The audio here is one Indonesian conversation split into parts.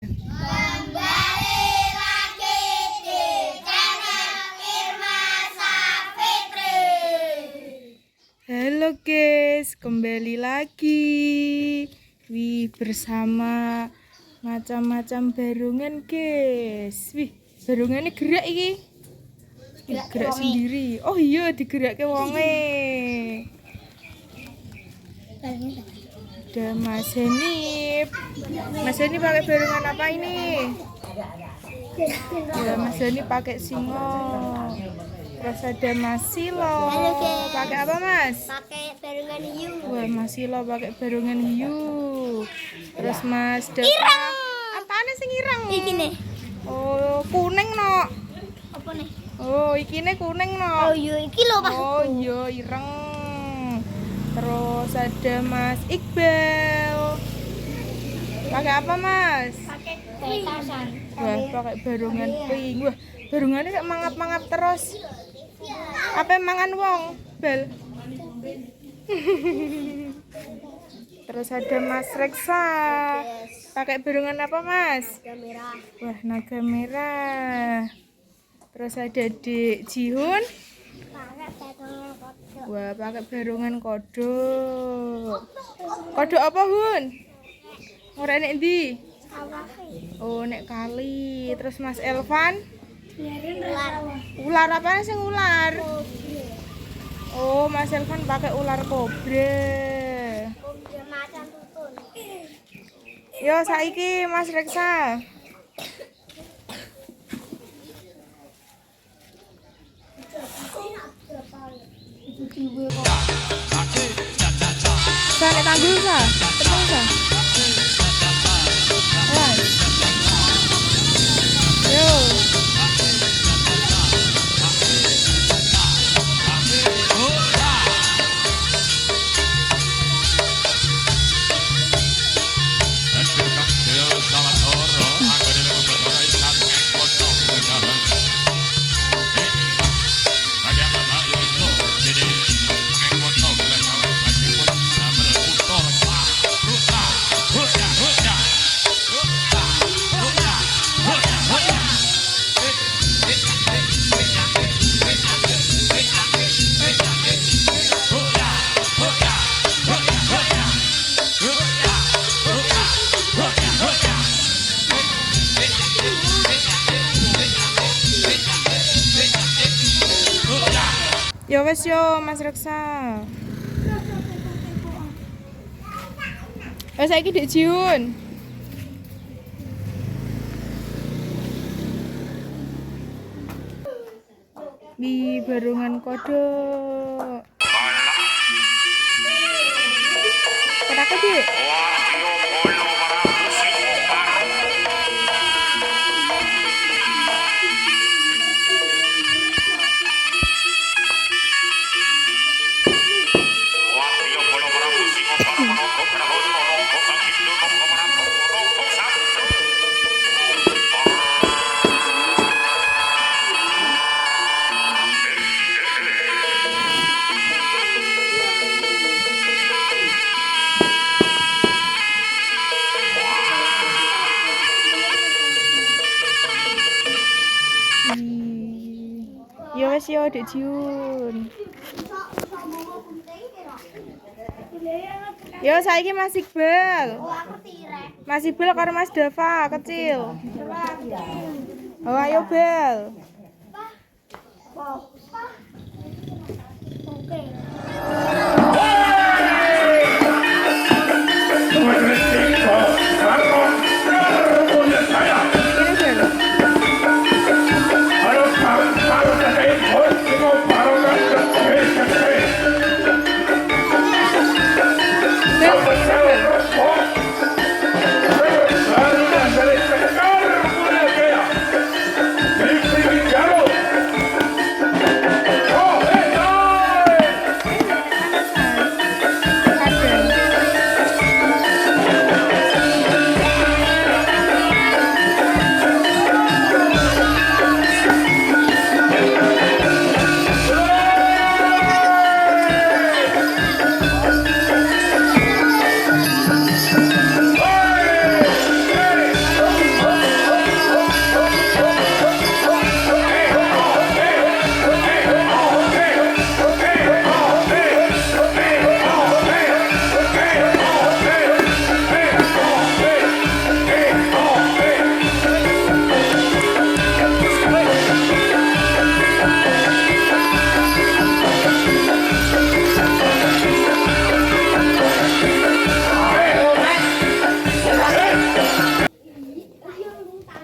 Kembali lagi di channel Irma Safitri. Halo guys, kembali lagi bersama macam-macam barungan guys. Barungannya gerak iki. Gerak sendiri. Oh iya, digerakke wonge. Ada Mas Henip. Mas Henip pakai barungan apa ini? Ya, Mas Henip pakai singo. Terus ada Mas Silo. Pakai apa Mas? Pakai barungan hiu. Wah, Mas Silo pakai barungan hiu. Terus Mas Dava. Ireng. Apaan sing ireng? Iki nih. Oh, kuning no. Apa nih? Oh, iki ne kuning no. Oh iya, iki lho Pak. Oh iya, ireng. Terus ada Mas Iqbal. Pakai apa Mas? Pakai petasan. Wah, pakai barungan pink. Wah, barungannya kayak mangap-mangap terus. Apa yang mangan wong, Bel? Terus ada Mas Reksa. Pakai barungan apa Mas? Merah. Wah, naga merah. Terus ada Dik Jihun. Pakai barungan kodok. Wah, pakai barungan kodok. Kodok apa, Hun? Ora nek ndi? Oh, nek kali. Terus Mas Elvan? Ular. Ular apa sing ular? Oh, Mas Elvan pakai ular kobra. Macam tutun. Yo, saiki Mas Reksa. Sa nek tanggul sa, tepung sa. Wah. Yo. Yo wes yo Mas Reksa. Saiki Dik Jiun. Barungan kodok. Kenapa Dik? Yo wes yo Dik Jiun. Yo saiki Mas Iqbal. Mas Iqbal karo Mas Dava kecil. Oh ayo Bel. Ini Bel.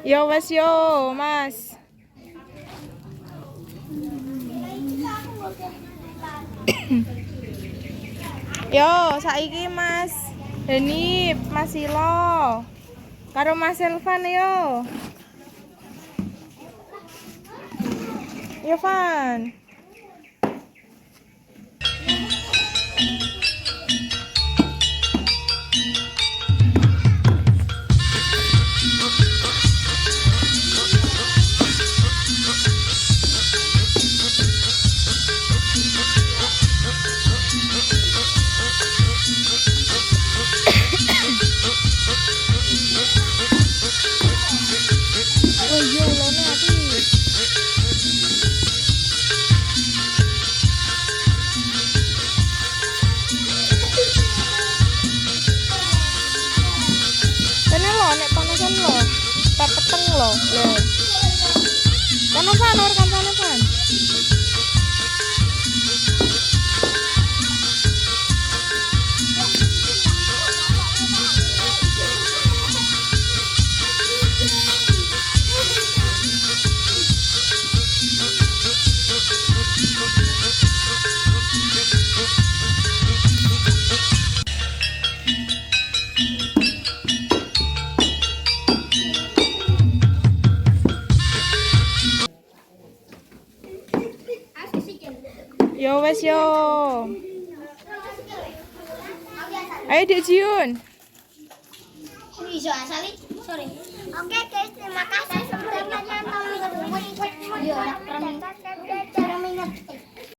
Yo wes yo, Mas. Yo, saiki Mas Denip, Mas Silo. Karo Mas Elvan yo. Yo Van. Oh iya, lone ati. Kene lho nek panasan lho. Tak peteng lho. Lho. Kono Van, ora kancane Van. Yo wes yo. Ayo Dek Jiun. Bisa asali. Sorry. Oke guys, terima kasih.